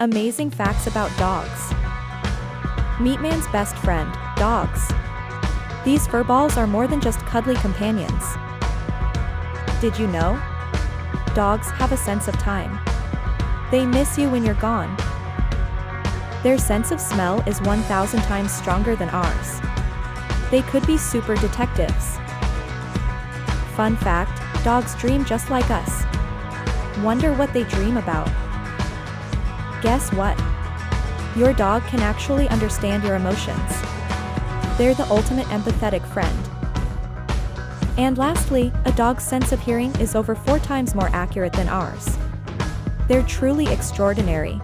Amazing facts about dogs. Meet man's best friend, dogs. These furballs are more than just cuddly companions. Did you know? Dogs have a sense of time. They miss you when you're gone. Their sense of smell is 1,000 times stronger than ours. They could be super detectives. Fun fact, dogs dream just like us. Wonder what they dream about? Guess what? Your dog can actually understand your emotions. They're the ultimate empathetic friend. And lastly, a dog's sense of hearing is over 4 times more accurate than ours. They're truly extraordinary.